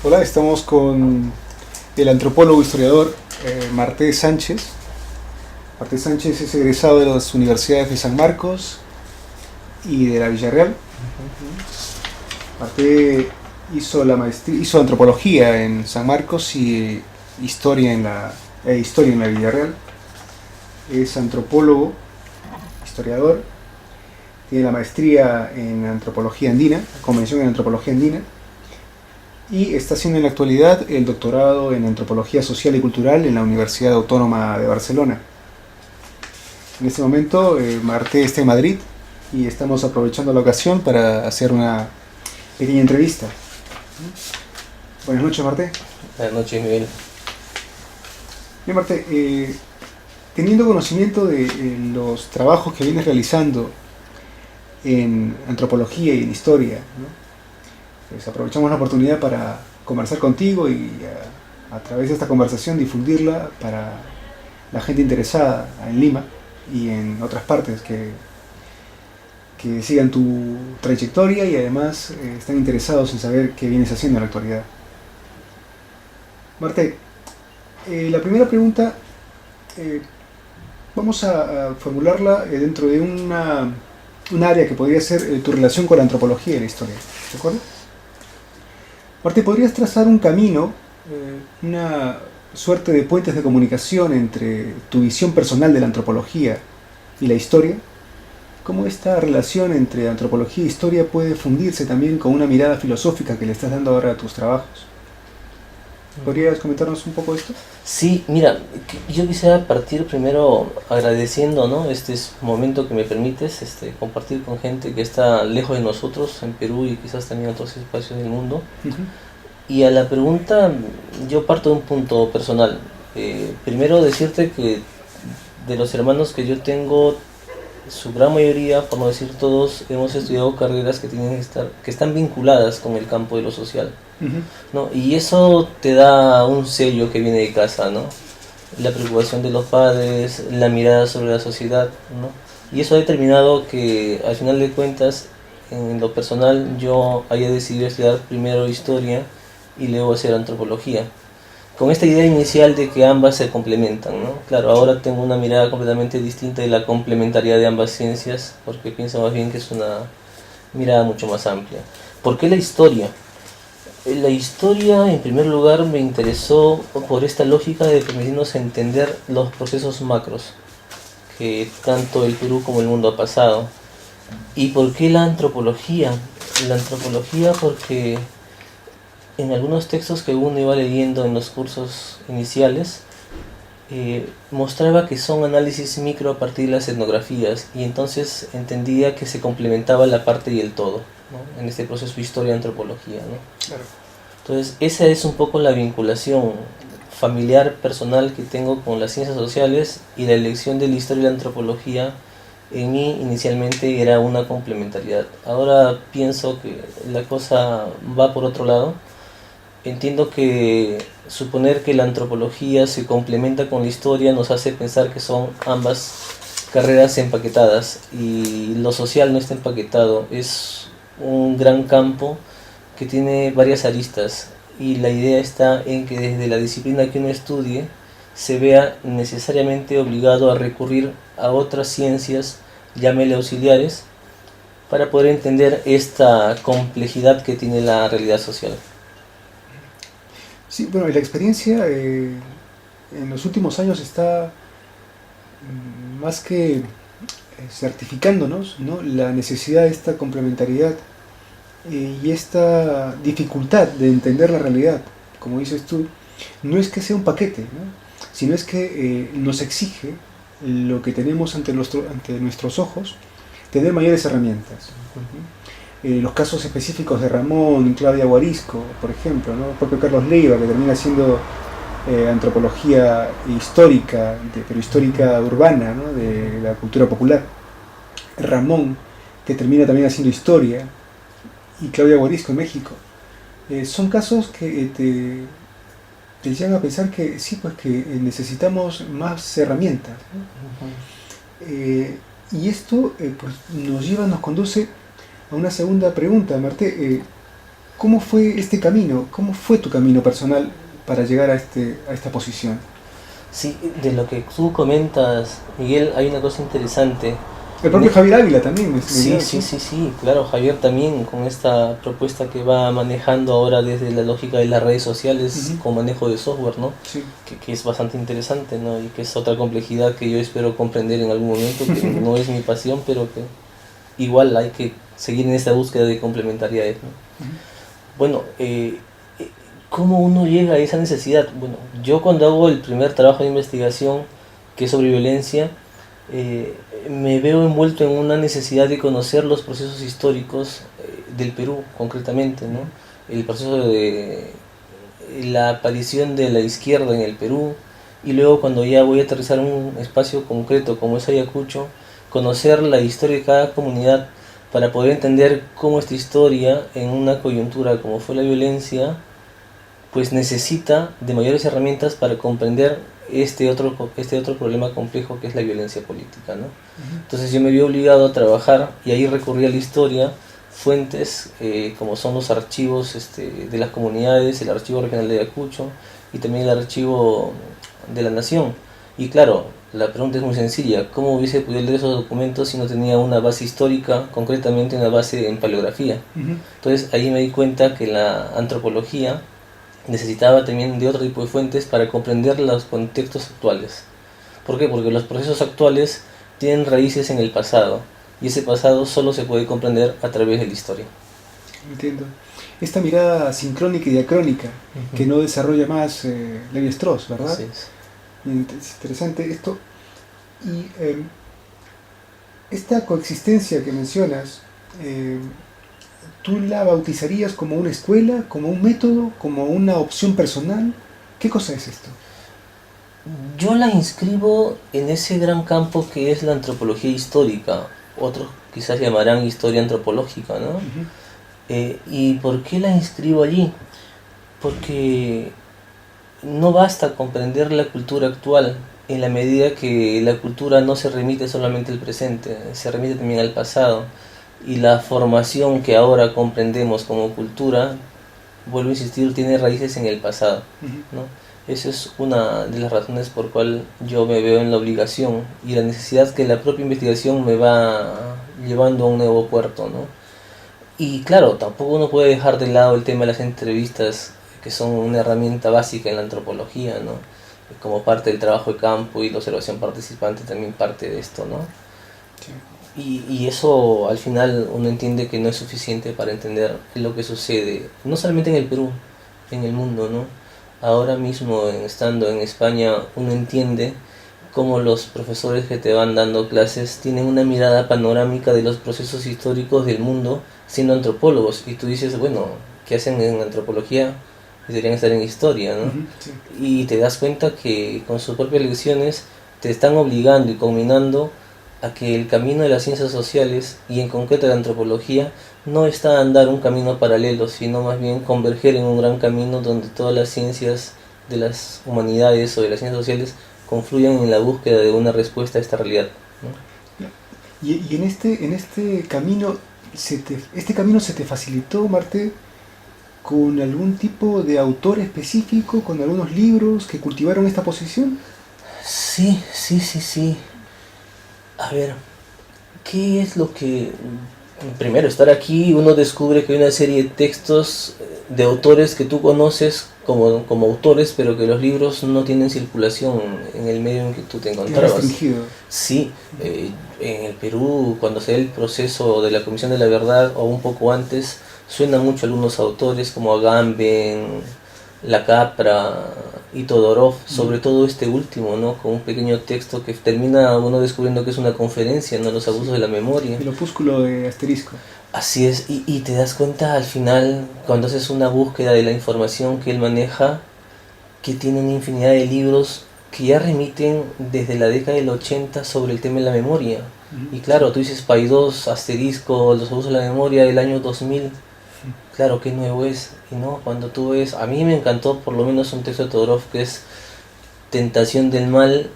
Hola, estamos con el antropólogo historiador Marté Sánchez. Marté Sánchez es egresado de las universidades de San Marcos y de la Villarreal. Marté hizo antropología en San Marcos y historia en la Villarreal. Es antropólogo, historiador, tiene la maestría en antropología andina, convención en antropología andina, y está haciendo en la actualidad el doctorado en antropología social y cultural en la Universidad Autónoma de Barcelona. En este momento Marté está en Madrid y estamos aprovechando la ocasión para hacer una pequeña entrevista. Buenas noches, Marté. Buenas noches, Miguel. Bien, Marté, teniendo conocimiento de los trabajos que vienes realizando en antropología y en historia, ¿no? Pues aprovechamos la oportunidad para conversar contigo y a través de esta conversación difundirla para la gente interesada en Lima y en otras partes que sigan tu trayectoria y además están interesados en saber qué vienes haciendo en la actualidad. Marté, la primera pregunta vamos a formularla dentro de un área que podría ser tu relación con la antropología y la historia, ¿de acuerdo? Marté, ¿podrías trazar un camino, una suerte de puentes de comunicación entre tu visión personal de la antropología y la historia? ¿Cómo esta relación entre antropología e historia puede fundirse también con una mirada filosófica que le estás dando ahora a tus trabajos? ¿Podrías comentarnos un poco esto? Sí, mira, yo quisiera partir primero agradeciendo, ¿no? Este es un momento que me permites compartir con gente que está lejos de nosotros, en Perú y quizás también en otros espacios del mundo. Y a la pregunta, yo parto de un punto personal. Primero decirte que de los hermanos que yo tengo, su gran mayoría, por no decir todos, hemos estudiado carreras que están vinculadas con el campo de lo social. ¿No? Y eso te da un sello que viene de casa, ¿no? La preocupación de los padres, la mirada sobre la sociedad, ¿no? Y eso ha determinado que al final de cuentas, en lo personal, yo haya decidido estudiar primero historia y luego hacer antropología, con esta idea inicial de que ambas se complementan, ¿no? Claro, ahora tengo una mirada completamente distinta de la complementariedad de ambas ciencias, porque pienso más bien que es una mirada mucho más amplia. ¿Por qué la historia? La historia, en primer lugar, me interesó por esta lógica de permitirnos entender los procesos macros que tanto el Perú como el mundo ha pasado. ¿Y por qué la antropología? La antropología porque en algunos textos que uno iba leyendo en los cursos iniciales, mostraba que son análisis micro a partir de las etnografías, y entonces entendía que se complementaba la parte y el todo, ¿no? En este proceso historia-antropología, ¿no? Claro. Entonces esa es un poco la vinculación familiar, personal que tengo con las ciencias sociales, y la elección de la historia y la antropología en mí inicialmente era una complementariedad. Ahora pienso que la cosa va por otro lado. Entiendo que suponer que la antropología se complementa con la historia nos hace pensar que son ambas carreras empaquetadas, y lo social no está empaquetado, es un gran campo que tiene varias aristas, y la idea está en que desde la disciplina que uno estudie se vea necesariamente obligado a recurrir a otras ciencias, llámele auxiliares, para poder entender esta complejidad que tiene la realidad social. Sí, bueno, y la experiencia en los últimos años está más que certificándonos, ¿no?, la necesidad de esta complementariedad y esta dificultad de entender la realidad. Como dices tú, no es que sea un paquete, ¿no?, sino es que nos exige lo que tenemos ante nuestros ojos, tener mayores herramientas. Los casos específicos de Ramón, Claudia Guarisco, por ejemplo, ¿no?, el propio Carlos Leiva, que termina haciendo antropología histórica, pero histórica urbana, ¿no?, de la cultura popular. Ramón, que termina también haciendo historia, y Claudia Guarisco en México. Son casos que te llevan a pensar que sí, pues que necesitamos más herramientas, ¿no? Y esto pues nos conduce a una segunda pregunta, Marté. ¿Cómo fue este camino? ¿Cómo fue tu camino personal para llegar a esta posición? Sí, de lo que tú comentas, Miguel, hay una cosa interesante. El propio Javier Ávila también Sí, sí, sí, sí, claro, Javier también con esta propuesta que va manejando ahora desde la lógica de las redes sociales Ujú. con manejo de software, ¿no? Sí. Que es bastante interesante, ¿no? Y que es otra complejidad que yo espero comprender en algún momento, que no es mi pasión, pero que igual hay que seguir en esta búsqueda de complementariedades, ¿no? Ujú. Bueno, ¿cómo uno llega a esa necesidad? Bueno, yo cuando hago el primer trabajo de investigación, que es sobre violencia, eh, me veo envuelto en una necesidad de conocer los procesos históricos del Perú, concretamente, ¿no? El proceso de la aparición de la izquierda en el Perú, y luego cuando ya voy a aterrizar en un espacio concreto como es Ayacucho, conocer la historia de cada comunidad para poder entender cómo esta historia en una coyuntura como fue la violencia pues necesita de mayores herramientas para comprender este otro problema complejo que es la violencia política, ¿no? Ujú. Entonces yo me vi obligado a trabajar y ahí recurrí a la historia, fuentes como son los archivos de las comunidades, el archivo regional de Ayacucho y también el archivo de la Nación. Y claro, la pregunta es muy sencilla, ¿cómo hubiese podido leer esos documentos si no tenía una base histórica, concretamente una base en paleografía? Ujú. Entonces ahí me di cuenta que la antropología necesitaba también de otro tipo de fuentes para comprender los contextos actuales. ¿Por qué? Porque los procesos actuales tienen raíces en el pasado y ese pasado solo se puede comprender a través de la historia. Entiendo. Esta mirada sincrónica y diacrónica que no desarrolla más Levi-Strauss, ¿verdad? Así es. Es interesante esto. Y esta coexistencia que mencionas, eh, ¿tú la bautizarías como una escuela, como un método, como una opción personal? ¿Qué cosa es esto? Yo la inscribo en ese gran campo que es la antropología histórica. Otros quizás llamarán historia antropológica, ¿no? Ujú. ¿Y por qué la inscribo allí? Porque no basta comprender la cultura actual en la medida que la cultura no se remite solamente al presente, se remite también al pasado. Y la formación que ahora comprendemos como cultura, vuelvo a insistir, tiene raíces en el pasado, Ujú. ¿no? Esa es una de las razones por cual yo me veo en la obligación y la necesidad que la propia investigación me va llevando a un nuevo puerto, ¿no? Y claro, tampoco uno puede dejar de lado el tema de las entrevistas, que son una herramienta básica en la antropología, ¿no? Como parte del trabajo de campo y la observación participante también parte de esto, ¿no? Sí. Y eso al final uno entiende que no es suficiente para entender lo que sucede, no solamente en el Perú, en el mundo, ¿no? Ahora mismo, estando en España, uno entiende cómo los profesores que te van dando clases tienen una mirada panorámica de los procesos históricos del mundo siendo antropólogos. Y tú dices, bueno, ¿qué hacen en antropología? Deberían estar en historia, ¿no? Ujú. Sí. Y te das cuenta que con sus propias lecciones te están obligando y combinando a que el camino de las ciencias sociales y en concreto de la antropología no está a andar un camino paralelo, sino más bien converger en un gran camino donde todas las ciencias de las humanidades o de las ciencias sociales confluyen en la búsqueda de una respuesta a esta realidad, ¿no? Y en este camino, este camino se te facilitó, Marte, con algún tipo de autor específico, con algunos libros que cultivaron esta posición. Sí, sí, sí, sí. A ver, ¿qué es lo que... Primero, estar aquí, uno descubre que hay una serie de textos de autores que tú conoces como autores, pero que los libros no tienen circulación en el medio en que tú te Es encontrabas. restringido. Sí, en el Perú, cuando se da el proceso de la Comisión de la Verdad, o un poco antes, suenan mucho algunos autores como Agamben, La Capra y Todorov, sobre todo este último, ¿no? Con un pequeño texto que termina uno descubriendo que es una conferencia, ¿no? Los abusos Sí. de la memoria. El opúsculo de Asterisco. Así es, y te das cuenta al final, cuando haces una búsqueda de la información que él maneja, que tiene una infinidad de libros que ya remiten desde la década del 80 sobre el tema de la memoria. Y claro, tú dices Paidós, Asterisco, los abusos de la memoria del año 2000. Claro, qué nuevo es. Y no, cuando tú ves, a mí me encantó por lo menos un texto de Todorov que es Tentación del Mal,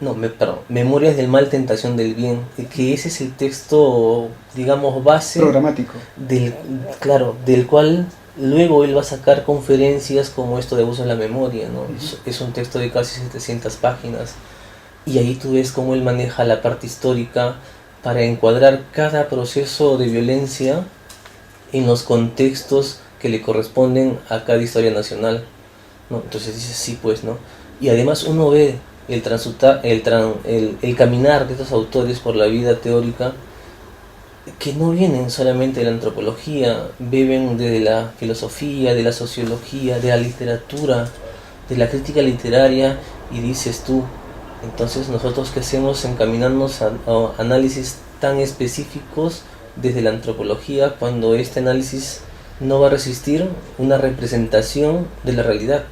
no, perdón, Memorias del Mal, Tentación del Bien, y que ese es el texto, digamos, base Programático. del, claro, del cual Luego él va a sacar conferencias como esto de abuso de la memoria, ¿no? Es un texto de casi 700 páginas. Y ahí tú ves cómo él maneja la parte histórica para encuadrar cada proceso de violencia en los contextos que le corresponden a cada historia nacional, ¿no? Entonces dices, sí, pues, ¿no? Y además uno ve el caminar de estos autores por la vida teórica, que no vienen solamente de la antropología, beben de la filosofía, de la sociología, de la literatura, de la crítica literaria, y dices tú, entonces nosotros qué hacemos encaminarnos a análisis tan específicos desde la antropología cuando este análisis no va a resistir una representación de la realidad,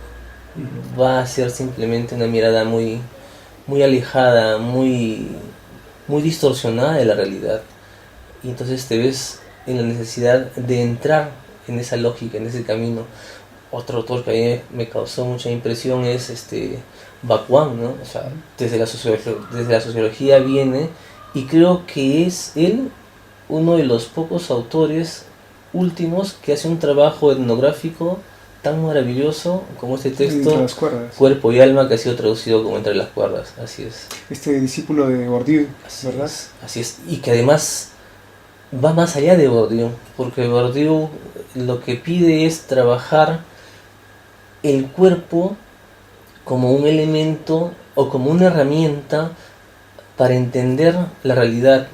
va a ser simplemente una mirada muy, muy alejada, muy distorsionada de la realidad. Y entonces te ves en la necesidad de entrar en esa lógica, en ese camino. Otro autor que a mí me causó mucha impresión es Bhagwan, ¿no? O sea, desde la sociología viene, y creo que es él uno de los pocos autores últimos que hace un trabajo etnográfico tan maravilloso como este texto Cuerpo y Alma, que ha sido traducido como Entre las Cuerdas. Así es. Este discípulo de Bourdieu, ¿verdad? Así es, y que además va más allá de Bourdieu, porque Bourdieu lo que pide es trabajar el cuerpo como un elemento o como una herramienta para entender la realidad,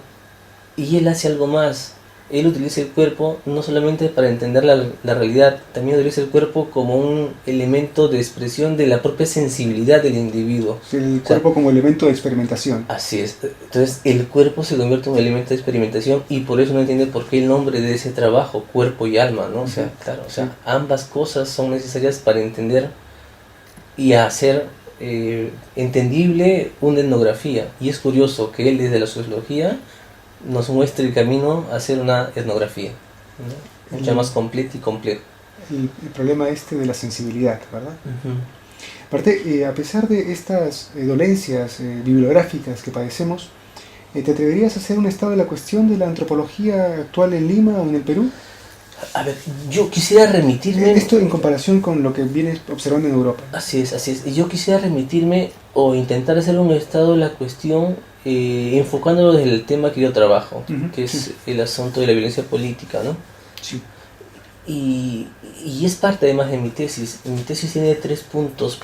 y él hace algo más. Él utiliza el cuerpo no solamente para entender la realidad, también utiliza el cuerpo como un elemento de expresión de la propia sensibilidad del individuo. El cuerpo como elemento de experimentación. Así es. Entonces el cuerpo se convierte en un elemento de experimentación, y por eso no entiende por qué el nombre de ese trabajo, Cuerpo y Alma, ¿no? O sea, claro, o sea, ambas cosas son necesarias para entender y hacer entendible una etnografía. Y es curioso que él desde la sociología nos muestre el camino a hacer una etnografía, ¿no? Mucho más completa y compleja. El problema de la sensibilidad, ¿verdad? Aparte, a pesar de estas dolencias bibliográficas que padecemos, ¿te atreverías a hacer un estado de la cuestión de la antropología actual en Lima o en el Perú? A ver, yo quisiera remitirme... Esto en comparación con lo que vienes observando en Europa. Así es, así es. Y yo quisiera remitirme o intentar hacer un estado de la cuestión enfocándolo desde el tema que yo trabajo, que es el asunto de la violencia política, ¿no? Sí. Y es parte además de mi tesis. Mi tesis tiene 3 puntos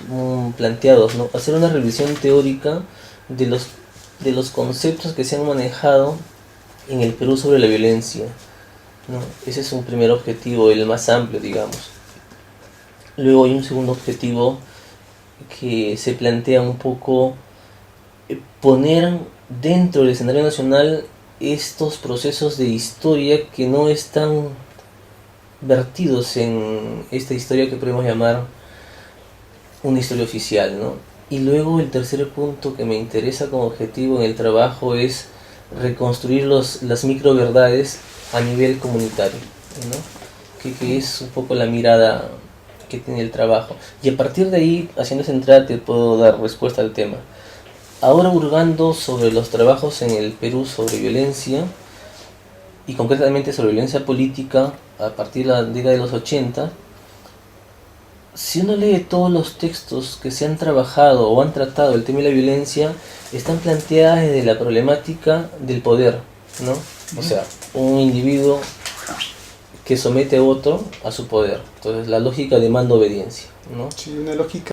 planteados, ¿no? Hacer una revisión teórica de los conceptos que se han manejado en el Perú sobre la violencia, ¿no? Ese es un primer objetivo, el más amplio, digamos. Luego hay un segundo objetivo que se plantea un poco poner dentro del escenario nacional estos procesos de historia que no están vertidos en esta historia que podemos llamar una historia oficial, ¿no? Y luego el tercer punto que me interesa como objetivo en el trabajo es reconstruir las microverdades a nivel comunitario, ¿no? Que es un poco la mirada que tiene el trabajo. Y a partir de ahí, haciendo esa entrada, te puedo dar respuesta al tema. Ahora, hurgando sobre los trabajos en el Perú sobre violencia, y concretamente sobre violencia política, a partir de la década de los 80, si uno lee todos los textos que se han trabajado o han tratado el tema de la violencia, están planteadas desde la problemática del poder, ¿no? O sea, un individuo que somete a otro a su poder. Entonces, la lógica de mando-obediencia, ¿no? Sí, una lógica